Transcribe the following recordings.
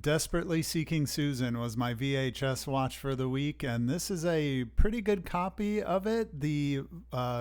Desperately Seeking Susan was my VHS watch for the week, and this is a pretty good copy of it. The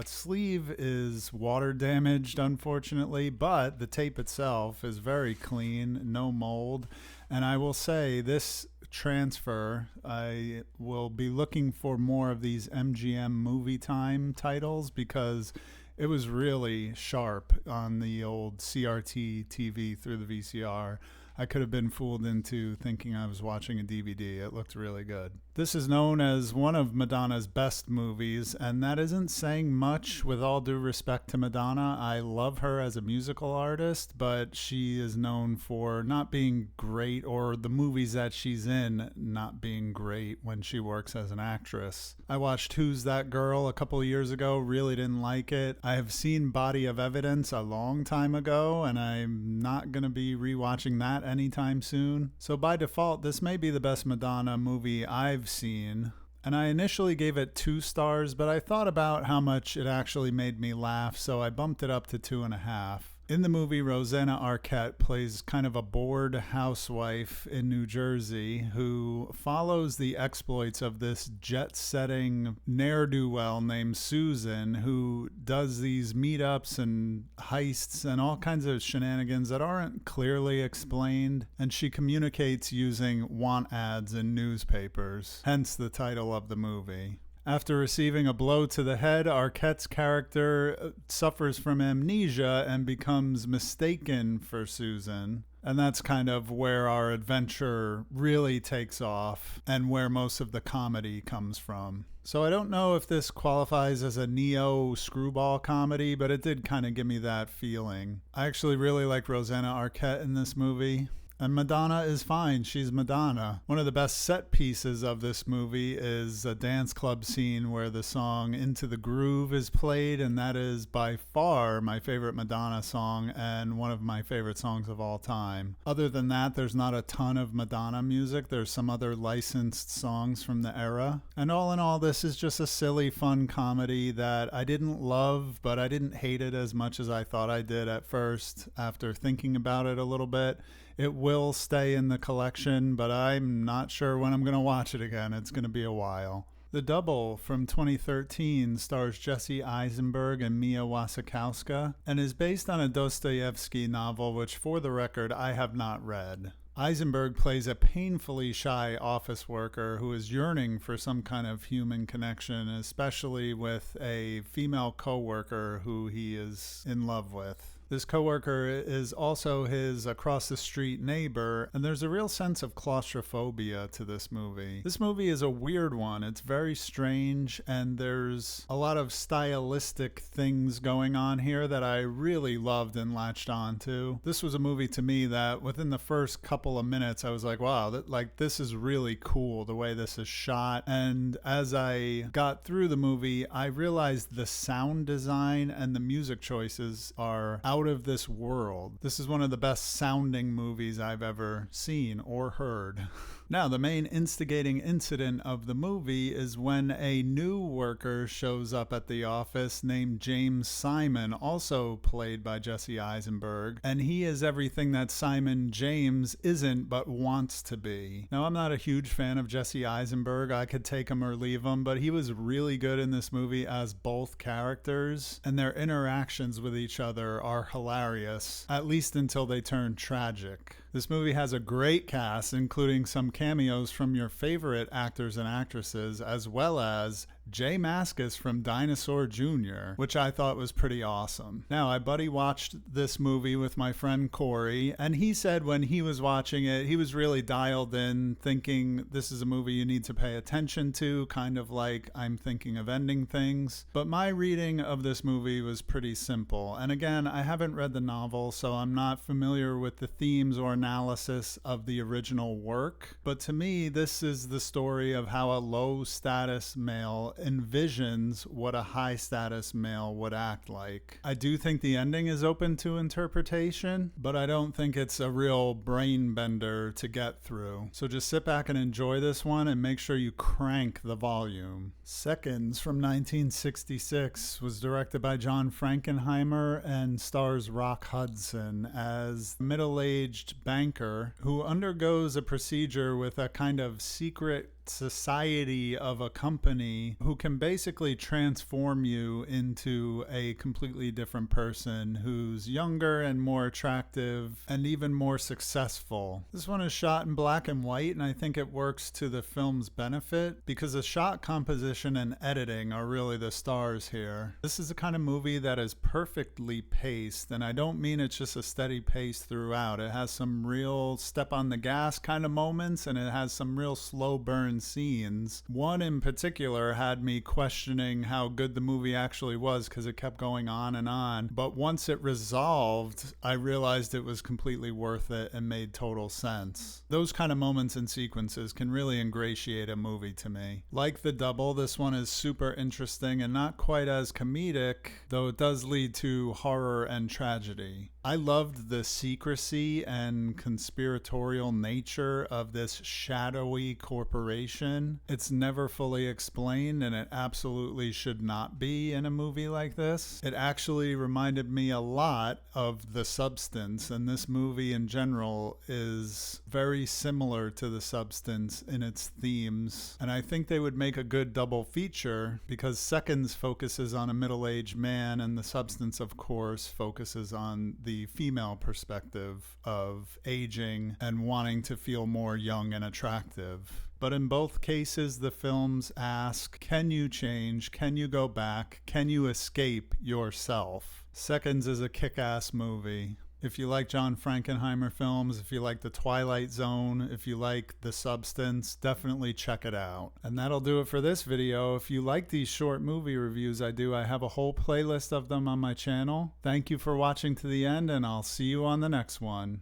sleeve is water damaged, unfortunately, but the tape itself is very clean, no mold. And I will say, this transfer, I will be looking for more of these MGM Movie Time titles because it was really sharp on the old CRT TV through the VCR. I could have been fooled into thinking I was watching a DVD. It looked really good. This is known as one of Madonna's best movies, and that isn't saying much with all due respect to Madonna. I love her as a musical artist, but she is known for not being great, or the movies that she's in not being great when she works as an actress. I watched Who's That Girl a couple of years ago, really didn't like it. I have seen Body of Evidence a long time ago, and I'm not going to be rewatching that anytime soon. So by default, this may be the best Madonna movie I've seen. And I initially gave it 2 stars, but I thought about how much it actually made me laugh, so I bumped it up to 2.5. In the movie, Rosanna Arquette plays kind of a bored housewife in New Jersey who follows the exploits of this jet-setting ne'er-do-well named Susan, who does these meetups and heists and all kinds of shenanigans that aren't clearly explained, and she communicates using want ads in newspapers, hence the title of the movie. After receiving a blow to the head, Arquette's character suffers from amnesia and becomes mistaken for Susan. And that's kind of where our adventure really takes off and where most of the comedy comes from. So I don't know if this qualifies as a neo screwball comedy, but it did kind of give me that feeling. I actually really like Rosanna Arquette in this movie. And Madonna is fine. She's Madonna. One of the best set pieces of this movie is a dance club scene where the song Into the Groove is played, and that is by far my favorite Madonna song and one of my favorite songs of all time. Other than that, there's not a ton of Madonna music. There's some other licensed songs from the era. And all in all, this is just a silly, fun comedy that I didn't love, but I didn't hate it as much as I thought I did at first after thinking about it a little bit. It will stay in the collection, but I'm not sure when I'm going to watch it again. It's going to be a while. The Double from 2013 stars Jesse Eisenberg and Mia Wasikowska and is based on a Dostoevsky novel, which, for the record, I have not read. Eisenberg plays a painfully shy office worker who is yearning for some kind of human connection, especially with a female coworker who he is in love with. This coworker is also his across-the-street neighbor, and there's a real sense of claustrophobia to this movie. This movie is a weird one. It's very strange, and there's a lot of stylistic things going on here that I really loved and latched on to. This was a movie to me that within the first couple of minutes, I was like, wow, this is really cool, the way this is shot. And as I got through the movie, I realized the sound design and the music choices are out of this world. This is one of the best sounding movies I've ever seen or heard. Now, the main instigating incident of the movie is when a new worker shows up at the office named James Simon, also played by Jesse Eisenberg, and he is everything that Simon James isn't but wants to be. Now, I'm not a huge fan of Jesse Eisenberg. I could take him or leave him, but he was really good in this movie as both characters, and their interactions with each other are hilarious, at least until they turn tragic. This movie has a great cast, including some cameos from your favorite actors and actresses, as well as Jay Mascis from Dinosaur Jr., which I thought was pretty awesome. Now, I buddy watched this movie with my friend Corey, and he said when he was watching it, he was really dialed in, thinking this is a movie you need to pay attention to, kind of like I'm thinking of ending things. But my reading of this movie was pretty simple. And again, I haven't read the novel, so I'm not familiar with the themes or analysis of the original work. But to me, this is the story of how a low-status male envisions what a high-status male would act like. I do think the ending is open to interpretation, but I don't think it's a real brain bender to get through. So just sit back and enjoy this one and make sure you crank the volume. Seconds from 1966 was directed by John Frankenheimer and stars Rock Hudson as middle-aged banker who undergoes a procedure with a kind of secret society of a company who can basically transform you into a completely different person who's younger and more attractive and even more successful. This one is shot in black and white, and I think it works to the film's benefit because the shot composition and editing are really the stars here. This is the kind of movie that is perfectly paced, and I don't mean it's just a steady pace throughout. It has some real step on the gas kind of moments, and it has some real slow burn scenes. One in particular had me questioning how good the movie actually was because it kept going on, but once it resolved, I realized it was completely worth it and made total sense. Those kind of moments and sequences can really ingratiate a movie to me. Like The Double, this one is super interesting and not quite as comedic, though it does lead to horror and tragedy. I loved the secrecy and conspiratorial nature of this shadowy corporation. It's never fully explained, and it absolutely should not be in a movie like this. It actually reminded me a lot of The Substance, and this movie in general is very similar to The Substance in its themes. And I think they would make a good double feature because Seconds focuses on a middle-aged man, and The Substance, of course, focuses on the female perspective of aging and wanting to feel more young and attractive. But in both cases, the films ask, can you change? Can you go back? Can you escape yourself? Seconds is a kick-ass movie. If you like John Frankenheimer films, if you like The Twilight Zone, if you like The Substance, definitely check it out. And that'll do it for this video. If you like these short movie reviews I do, I have a whole playlist of them on my channel. Thank you for watching to the end, and I'll see you on the next one.